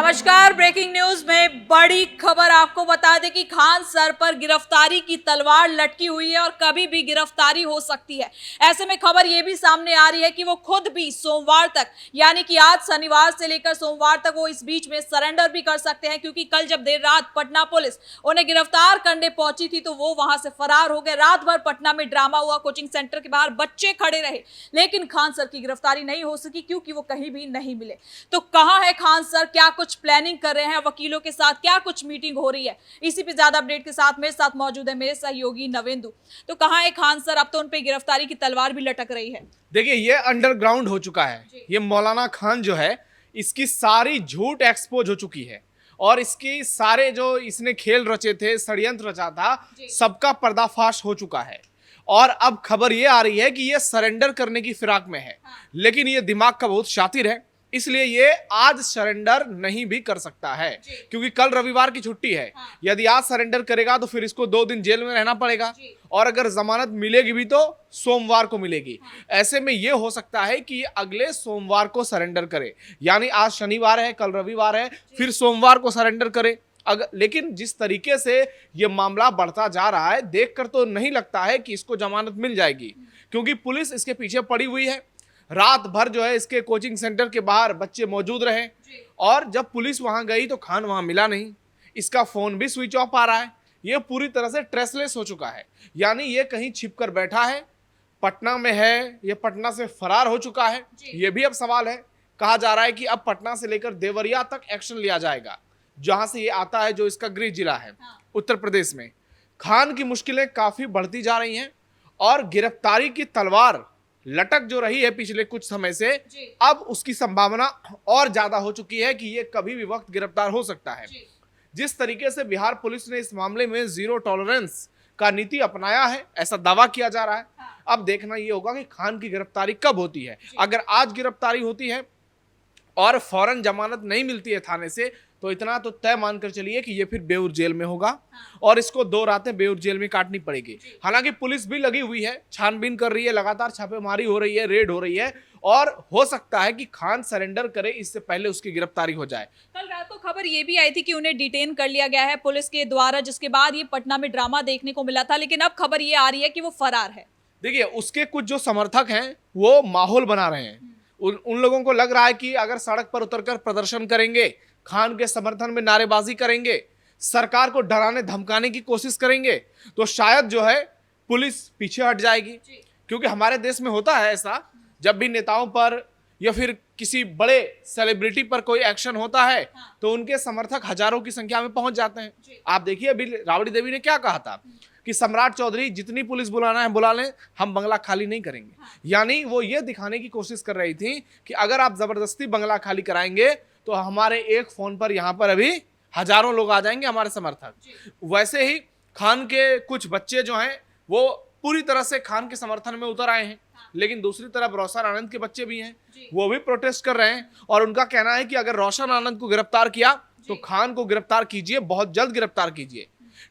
नमस्कार। Breaking news में बड़ी खबर आपको बता दें कि खान सर पर गिरफ्तारी की तलवार लटकी हुई है और कभी भी गिरफ्तारी हो सकती है। ऐसे में खबर यह भी सामने आ रही है कि वो खुद भी सोमवार तक, यानी कि आज शनिवार से लेकर सोमवार तक वो इस बीच में सरेंडर भी कर सकते हैं, क्योंकि कल जब देर रात पटना पुलिस उन्हें गिरफ्तार करने पहुंची थी तो वो वहां से फरार हो गए। रात भर पटना में ड्रामा हुआ, कोचिंग सेंटर के बाहर बच्चे खड़े रहे, लेकिन खान सर की गिरफ्तारी नहीं हो सकी क्योंकि वो कहीं भी नहीं मिले। तो कहां है खान सर, क्या कुछ प्लानिंग कर रहे हैं वकीलों के साथ, क्या कुछ मीटिंग हो रही है, इसी पे ज्यादा अपडेट के साथ मेरे साथ मौजूद है मेरे सहयोगी नवेंदु। तो कहां है खान सर, अब तो उन पे गिरफ्तारी की तलवार भी लटक रही है। देखिए, ये अंडरग्राउंड हो चुका है। ये मौलाना खान जो है, इसकी सारी झूठ एक्सपोज हो चुकी है और इसकी सारे जो इसने खेल रचे थे, षड्यंत्र रचा था, सबका पर्दाफाश हो चुका है। और अब खबर ये आ रही है कि ये सरेंडर करने की फिराक में है। लेकिन ये दिमाग का बहुत शातिर है, इसलिए ये आज सरेंडर नहीं भी कर सकता है, क्योंकि कल रविवार की छुट्टी है। यदि आज सरेंडर करेगा तो फिर इसको 2 दिन जेल में रहना पड़ेगा और अगर जमानत मिलेगी भी तो सोमवार को मिलेगी। ऐसे में ये हो सकता है कि अगले सोमवार को सरेंडर करे, यानी आज शनिवार है, कल रविवार है, फिर सोमवार को सरेंडर करे। लेकिन जिस तरीके से ये मामला बढ़ता जा रहा है, देखकर तो नहीं लगता है कि इसको जमानत मिल जाएगी, क्योंकि पुलिस इसके पीछे पड़ी हुई है। रात भर जो है इसके कोचिंग सेंटर के बाहर बच्चे मौजूद रहे और जब पुलिस वहां गई तो खान वहां मिला नहीं। इसका फोन भी स्विच ऑफ आ रहा है। ये पूरी तरह से ट्रेसलेस हो चुका है, यानी ये कहीं छिप कर बैठा है, पटना में है, ये पटना से फरार हो चुका है। ये भी अब सवाल है। कहा जा रहा है कि अब पटना से लेकर देवरिया तक एक्शन लिया जाएगा, जहां से ये आता है, जो इसका गृह जिला है उत्तर प्रदेश में। खान की मुश्किलें काफी बढ़ती जा रही हैं और गिरफ्तारी की तलवार लटक जो रही है पिछले कुछ समय से, अब उसकी संभावना और ज्यादा हो चुकी है कि ये कभी भी वक्त गिरफ्तार हो सकता है। जिस तरीके से बिहार पुलिस ने इस मामले में 0 टॉलरेंस का नीति अपनाया है, ऐसा दावा किया जा रहा है। अब देखना ये होगा कि खान की गिरफ्तारी कब होती है। अगर आज गिरफ्तारी होती है और फौरन जमानत नहीं मिलती है थाने से, तो इतना तो तय मानकर चलिए कि ये फिर बेऊर जेल में होगा और इसको 2 रातें बेऊर जेल में काटनी पड़ेगी। हालांकि पुलिस भी लगी हुई है, छानबीन कर रही है, लगातार छापेमारी हो रही है, रेड हो रही है और हो सकता है कि खान सरेंडर करे इससे पहले उसकी गिरफ्तारी हो जाए। कल रात को खबर ये भी आई थी कि उन्हें डिटेन कर लिया गया है पुलिस के द्वारा, जिसके बाद ये पटना में ड्रामा देखने को मिला था, लेकिन अब खबर ये आ रही है कि वो फरार है। देखिए, उसके कुछ जो समर्थक हैं वो माहौल बना रहे हैं। उन लोगों को लग रहा है कि अगर सड़क पर उतरकर प्रदर्शन करेंगे, खान के समर्थन में नारेबाजी करेंगे, सरकार को डराने धमकाने की कोशिश करेंगे, तो शायद जो है पुलिस पीछे हट जाएगी। क्योंकि हमारे देश में होता है ऐसा, जब भी नेताओं पर या फिर किसी बड़े सेलिब्रिटी पर कोई एक्शन होता है तो उनके समर्थक हजारों की संख्या में पहुंच जाते हैं। आप देखिए, अभी राबड़ी देवी ने क्या कहा था कि सम्राट चौधरी जितनी पुलिस बुलाना है बुला लें, हम बंगला खाली नहीं करेंगे। यानी वो ये दिखाने की कोशिश कर रही थी कि अगर आप जबरदस्ती बंगला खाली कराएंगे तो हमारे एक फोन पर यहाँ पर अभी हजारों लोग आ जाएंगे, हमारे समर्थक। वैसे ही खान के कुछ बच्चे जो हैं वो पूरी तरह से खान के समर्थन में उतर आए हैं, लेकिन दूसरी तरफ रोशन आनंद के बच्चे भी हैं, वो भी प्रोटेस्ट कर रहे हैं और उनका कहना है कि अगर रोशन आनंद को गिरफ्तार किया तो खान को गिरफ्तार कीजिए, बहुत जल्द गिरफ्तार कीजिए।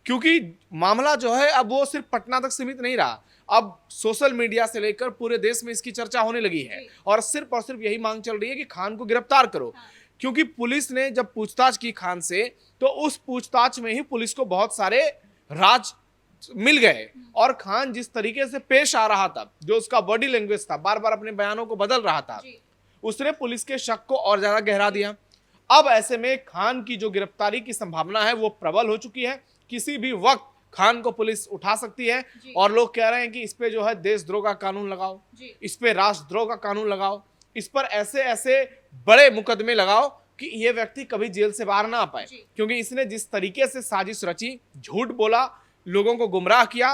क्योंकि मामला जो है अब वो सिर्फ पटना तक सीमित नहीं रहा, अब सोशल मीडिया से लेकर पूरे देश में इसकी चर्चा होने लगी है और सिर्फ यही मांग चल रही है कि खान को गिरफ्तार करो। क्योंकि पुलिस ने जब पूछताछ की खान से, तो उस पूछताछ में ही पुलिस को बहुत सारे राज मिल गए और खान जिस तरीके से पेश आ रहा था, जो उसका बॉडी लैंग्वेज था, बार बार अपने बयानों को बदल रहा था, उसने पुलिस के शक को और ज्यादा गहरा दिया। अब ऐसे में खान की जो गिरफ्तारी की संभावना है वो प्रबल हो चुकी है। किसी भी वक्त खान को पुलिस उठा सकती है और लोग कह रहे हैं कि इस पे जो है देशद्रोह का कानून लगाओ, इस पे राष्ट्रद्रोह का कानून लगाओ, इस पर ऐसे ऐसे बड़े मुकदमे लगाओ कि ये व्यक्ति कभी जेल से बाहर ना आ पाए। क्योंकि इसने जिस तरीके से साजिश रची, झूठ बोला, लोगों को गुमराह किया।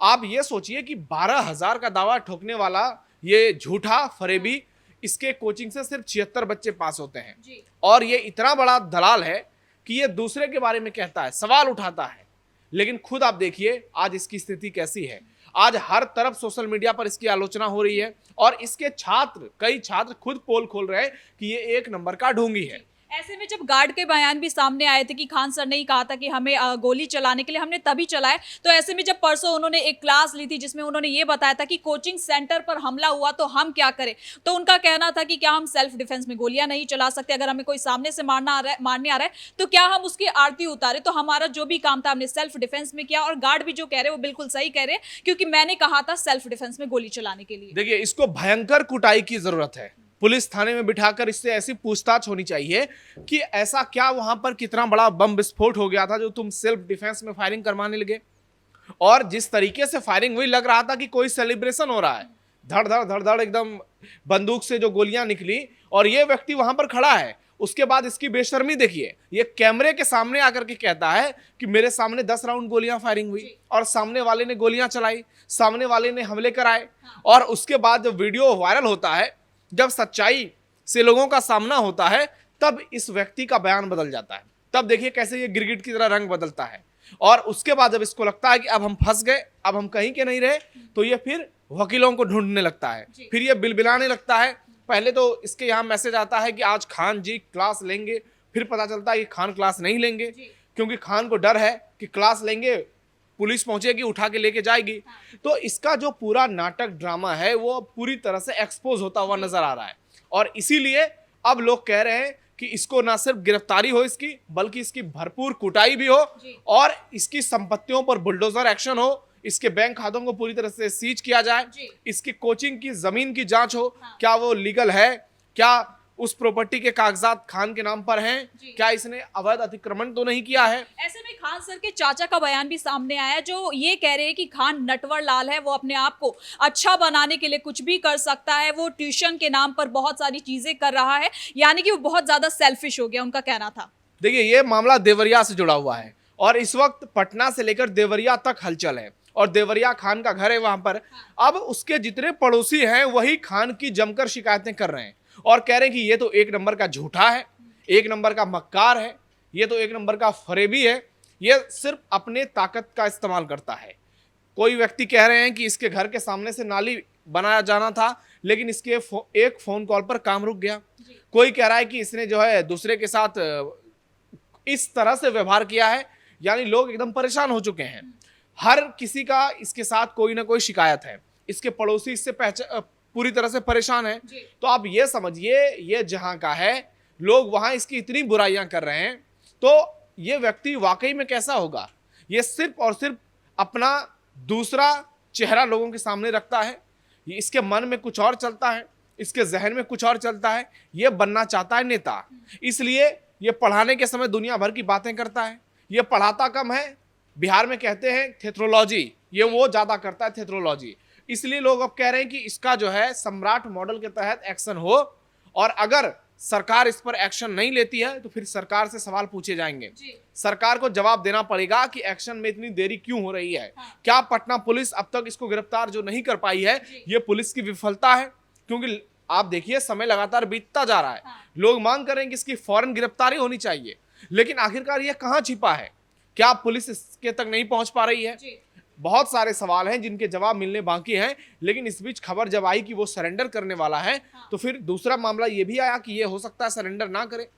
आप ये सोचिए कि 12,000 का दावा ठोकने वाला ये झूठा फरेबी, इसके कोचिंग से सिर्फ 76 बच्चे पास होते हैं और ये इतना बड़ा दलाल है कि ये दूसरे के बारे में कहता है, सवाल उठाता है, लेकिन खुद आप देखिए आज इसकी स्थिति कैसी है। आज हर तरफ सोशल मीडिया पर इसकी आलोचना हो रही है और इसके छात्र, कई छात्र खुद पोल खोल रहे हैं कि ये 1 नंबर का ढोंगी है। ऐसे में जब गार्ड के बयान भी सामने आए थे कि खान सर ने ही कहा था कि हमें गोली चलाने के लिए, हमने तभी चलाए, तो ऐसे में जब परसों उन्होंने एक क्लास ली थी जिसमें उन्होंने ये बताया था कि कोचिंग सेंटर पर हमला हुआ तो हम क्या करें, तो उनका कहना था कि क्या हम सेल्फ डिफेंस में गोलियां नहीं चला सकते, अगर हमें कोई सामने से मारने आ रहा है तो क्या हम उसकी आरती उतारे, तो हमारा जो भी काम था हमने सेल्फ डिफेंस में किया। और गार्ड भी जो कह रहे हैं वो बिल्कुल सही कह रहे हैं, क्योंकि मैंने कहा था सेल्फ डिफेंस में गोली चलाने के लिए। देखिए, इसको भयंकर कुटाई की जरूरत है। पुलिस थाने में बिठाकर इससे ऐसी पूछताछ होनी चाहिए कि ऐसा क्या वहां पर कितना बड़ा बम विस्फोट हो गया था जो तुम सेल्फ डिफेंस में फायरिंग करवाने लगे। और जिस तरीके से फायरिंग हुई, लग रहा था कि कोई सेलिब्रेशन हो रहा है। धड़ धड़ धड़ धड़ एकदम बंदूक से जो गोलियां निकली, और ये व्यक्ति वहां पर खड़ा है। उसके बाद इसकी बेशर्मी देखिए, ये कैमरे के सामने आकर के कहता है कि मेरे सामने 10 राउंड गोलियां फायरिंग हुई और सामने वाले ने गोलियां चलाई, सामने वाले ने हमले कराए। और उसके बाद जब वीडियो वायरल होता है, जब सच्चाई से लोगों का सामना होता है, तब इस व्यक्ति का बयान बदल जाता है। तब देखिए कैसे ये गिरगिट की तरह रंग बदलता है। और उसके बाद जब इसको लगता है कि अब हम फंस गए, अब हम कहीं के नहीं रहे, तो ये फिर वकीलों को ढूंढने लगता है, फिर ये बिलबिलाने लगता है। पहले तो इसके यहाँ मैसेज आता है कि आज खान जी क्लास लेंगे, फिर पता चलता है कि खान क्लास नहीं लेंगे, क्योंकि खान को डर है कि क्लास लेंगे पुलिस पहुंचेगी, उठा के लेके जाएगी। तो इसका जो पूरा नाटक ड्रामा है वो पूरी तरह से एक्सपोज होता हुआ नजर आ रहा है। और इसीलिए अब लोग कह रहे हैं कि इसको ना सिर्फ गिरफ्तारी हो इसकी, बल्कि इसकी भरपूर कुटाई भी हो और इसकी संपत्तियों पर बुलडोजर एक्शन हो, इसके बैंक खातों को पूरी तरह से सीज किया जाए, इसकी कोचिंग की जमीन की जांच हो, क्या वो लीगल है, क्या उस प्रॉपर्टी के कागजात खान के नाम पर हैं, क्या इसने अवैध अतिक्रमण तो नहीं किया है। ऐसे में खान सर के चाचा का बयान भी सामने आया, जो ये कह रहे हैं कि खान नटवर लाल है, वो अपने आप को अच्छा बनाने के लिए कुछ भी कर सकता है, वो ट्यूशन के नाम पर बहुत सारी चीजें कर रहा है, यानी कि वो बहुत ज्यादा सेल्फिश हो गया, उनका कहना था। देखिए, ये मामला देवरिया से जुड़ा हुआ है और इस वक्त पटना से लेकर देवरिया तक हलचल है और देवरिया खान का घर है वहां पर। अब उसके जितने पड़ोसी हैं वही खान की जमकर शिकायतें कर रहे हैं और कह रहे हैं कि ये तो एक नंबर का झूठा है, एक नंबर का मक्कार है, ये तो एक नंबर का फरेबी है, ये सिर्फ अपने ताकत का इस्तेमाल करता है। कोई व्यक्ति कह रहे हैं कि इसके घर के सामने से नाली बनाया जाना था, लेकिन इसके एक फोन कॉल पर काम रुक गया। कोई कह रहा है कि इसने जो है दूसरे के साथ इस तरह से व्यवहार किया है, यानी लोग एकदम परेशान हो चुके हैं। हर किसी का इसके साथ कोई ना कोई शिकायत है, इसके पड़ोसी इससे पूरी तरह से परेशान है। तो आप ये समझिए, ये जहां का है, लोग वहां इसकी इतनी बुराइयां कर रहे हैं, तो ये व्यक्ति वाकई में कैसा होगा। ये सिर्फ और सिर्फ अपना दूसरा चेहरा लोगों के सामने रखता है, ये इसके मन में कुछ और चलता है, इसके जहन में कुछ और चलता है। ये बनना चाहता है नेता, इसलिए ये पढ़ाने के समय दुनिया भर की बातें करता है। ये पढ़ाता कम है, बिहार में कहते हैं थेथ्रोलॉजी, ये वो ज्यादा करता है थेथ्रोलॉजी। इसलिए लोग अब कह रहे हैं कि इसका जो है सम्राट मॉडल के तहत एक्शन हो, और अगर सरकार इस पर एक्शन नहीं लेती है तो फिर सरकार से सवाल पूछे जाएंगे। सरकार को जवाब देना पड़ेगा कि एक्शन में इतनी देरी क्यों हो रही है। क्या पटना पुलिस अब तक इसको गिरफ्तार जो नहीं कर पाई है, ये पुलिस की विफलता है? क्योंकि आप देखिए, समय लगातार बीतता जा रहा है, लोग मांग कर रहे हैं कि इसकी फौरन गिरफ्तारी होनी चाहिए, लेकिन आखिरकार ये कहां छिपा है? क्या पुलिस इसके तक नहीं पहुंच पा रही है? बहुत सारे सवाल हैं जिनके जवाब मिलने बाकी हैं। लेकिन इस बीच खबर जब आई कि वो सरेंडर करने वाला है, तो फिर दूसरा मामला ये भी आया कि ये हो सकता है सरेंडर ना करे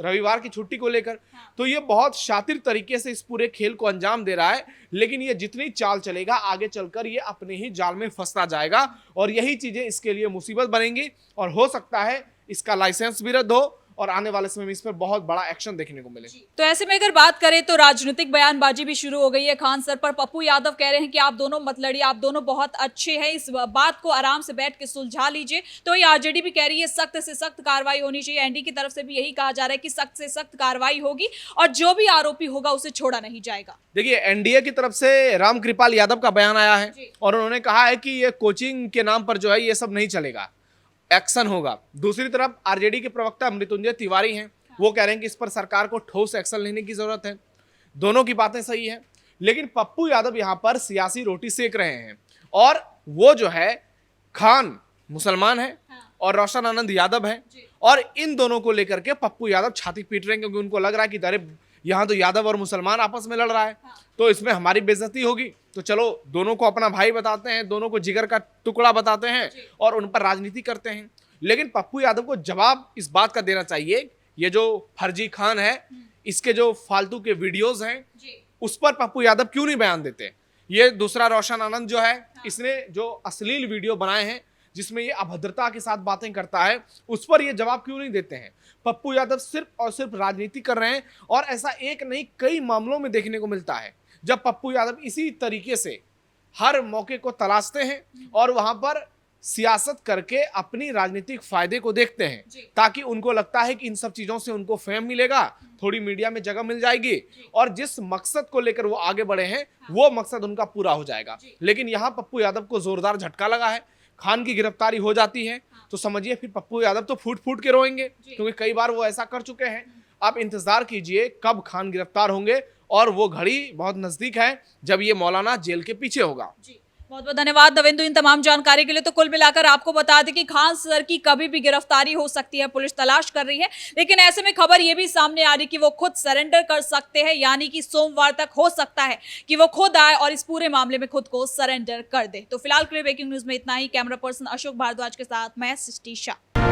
रविवार की छुट्टी को लेकर। तो ये बहुत शातिर तरीके से इस पूरे खेल को अंजाम दे रहा है, लेकिन ये जितनी चाल चलेगा आगे चलकर ये अपने ही जाल में फंसता जाएगा और यही चीजें इसके लिए मुसीबत बनेंगी, और हो सकता है इसका लाइसेंस भी रद्द हो और आने वाले समय में इस पर बहुत बड़ा एक्शन देखने को मिले। तो ऐसे में अगर बात करें तो राजनीतिक बयानबाजी भी शुरू हो गई है खान सर पर। पप्पू यादव कह रहे हैं कि आप दोनों मत लड़िए, आप दोनों बहुत अच्छे हैं, इस बात को आराम से बैठ के सुलझा लीजिए। तो ये आरजेडी भी कह रही है सख्त से सख्त कार्रवाई होनी चाहिए। एनडी की तरफ से भी यही कहा जा रहा है कि सख्त से सख्त कार्रवाई होगी और जो भी आरोपी होगा उसे छोड़ा नहीं जाएगा। देखिए, एनडीए की तरफ से रामकृपाल यादव का बयान आया है और उन्होंने कहा है कि ये कोचिंग के नाम पर जो है ये सब नहीं चलेगा, एक्शन होगा। दूसरी तरफ आरजेडी के प्रवक्ता मृत्युंजय तिवारी हैं, वो कह रहे हैं कि इस पर सरकार को ठोस एक्शन लेने की जरूरत है। दोनों की बातें सही हैं, लेकिन पप्पू यादव यहां पर सियासी रोटी सेक रहे हैं। और वो जो है, खान मुसलमान है और रोशन आनंद यादव है, और इन दोनों को लेकर के पप्पू यादव छाती पीट रहे हैं, क्योंकि उनको लग रहा है कि अरे यहाँ तो यादव और मुसलमान आपस में लड़ रहा है, तो इसमें हमारी बेइज्जती होगी, तो चलो दोनों को अपना भाई बताते हैं, दोनों को जिगर का टुकड़ा बताते हैं और उन पर राजनीति करते हैं। लेकिन पप्पू यादव को जवाब इस बात का देना चाहिए ये जो फर्जी खान है, इसके जो फालतू के वीडियोस हैं जी। उस पर पप्पू यादव क्यों नहीं बयान देते? ये दूसरा रोशन आनंद जो है, इसने जो अश्लील वीडियो बनाए हैं जिसमें ये अभद्रता के साथ बातें करता है, उस पर ये जवाब क्यों नहीं देते हैं? पप्पू यादव सिर्फ और सिर्फ राजनीति कर रहे हैं और ऐसा एक नहीं कई मामलों में देखने को मिलता है जब पप्पू यादव इसी तरीके से हर मौके को तलाशते हैं और वहां पर सियासत करके अपनी राजनीतिक फायदे को देखते हैं, ताकि उनको लगता है कि इन सब चीजों से उनको फेम मिलेगा, थोड़ी मीडिया में जगह मिल जाएगी और जिस मकसद को लेकर वो आगे बढ़े हैं वो मकसद उनका पूरा हो जाएगा। लेकिन यहाँ पप्पू यादव को जोरदार झटका लगा है। खान की गिरफ्तारी हो जाती है तो समझिए फिर पप्पू यादव तो फूट फूट के रोएंगे, क्योंकि कई बार वो ऐसा कर चुके हैं। आप इंतजार कीजिए कब खान गिरफ्तार होंगे और वो घड़ी बहुत नजदीक है जब ये मौलाना जेल के पीछे होगा। बहुत बहुत धन्यवाद दविंदु इन तमाम जानकारी के लिए। तो कुल मिलाकर आपको बता दें कि खान सर की कभी भी गिरफ्तारी हो सकती है, पुलिस तलाश कर रही है, लेकिन ऐसे में खबर यह भी सामने आ रही कि वो खुद सरेंडर कर सकते हैं, यानी कि सोमवार तक हो सकता है कि वो खुद आए और इस पूरे मामले में खुद को सरेंडर कर दे। तो फिलहाल के लिए ब्रेकिंग न्यूज में इतना ही। कैमरा पर्सन अशोक भारद्वाज के साथ मैं सृष्टि शाह।